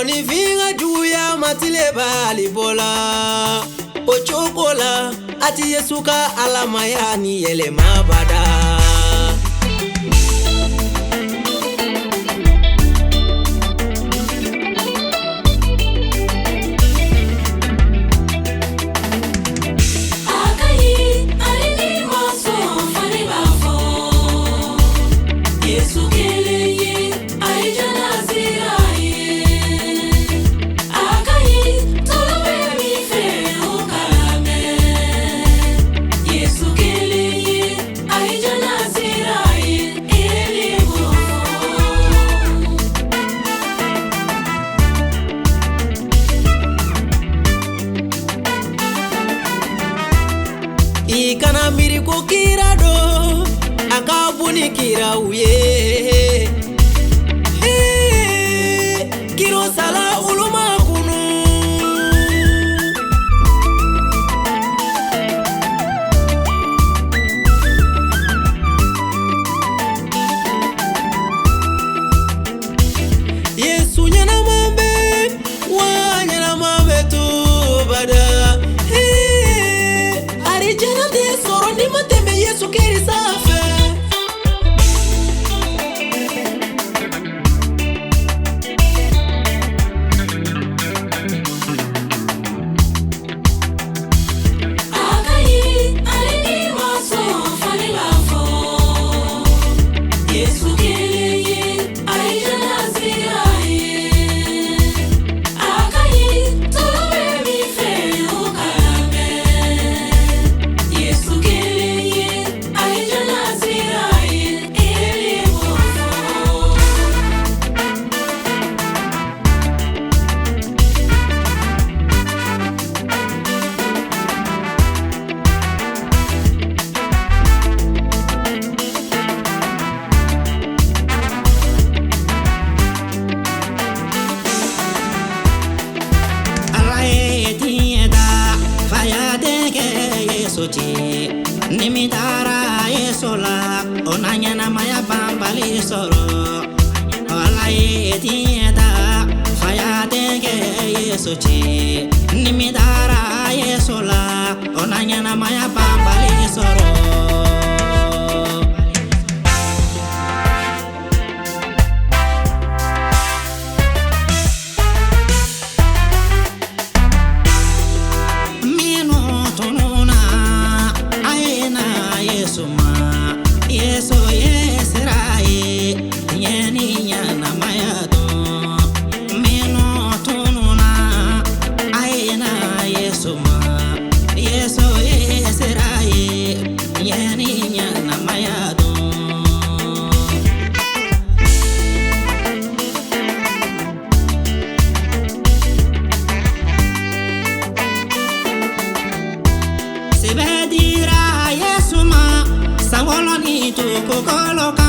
Mɔgɔninfin juguya matile b'ale bɔla o cogo la a ti Yesu ka alamaya ni yɛlɛma bada. I kana miiri ko kira do a ka bon ni kiraw ye. Kiro sala olu ma kunu. Yesu ɲɛnama bɛ wa ɲɛnama bɛ to bada. Soro ni mateme Yesu kiri safe. Akayi alini maso fani lafo. Yesu kiri ye aijana ziraye. Akayi tolobe mi fe ukalame. Nimitara yesola onanya na maya bambali soro alaye tieda faya dege yesochi nimitara yesola onanya na maya bambali soro. Yeso yesiraye yeni yana mayado meno tununa ayena yesuma yeso yesiraye yeni yana mayado. Sebedira yesuma sawolo ni tu kokoloka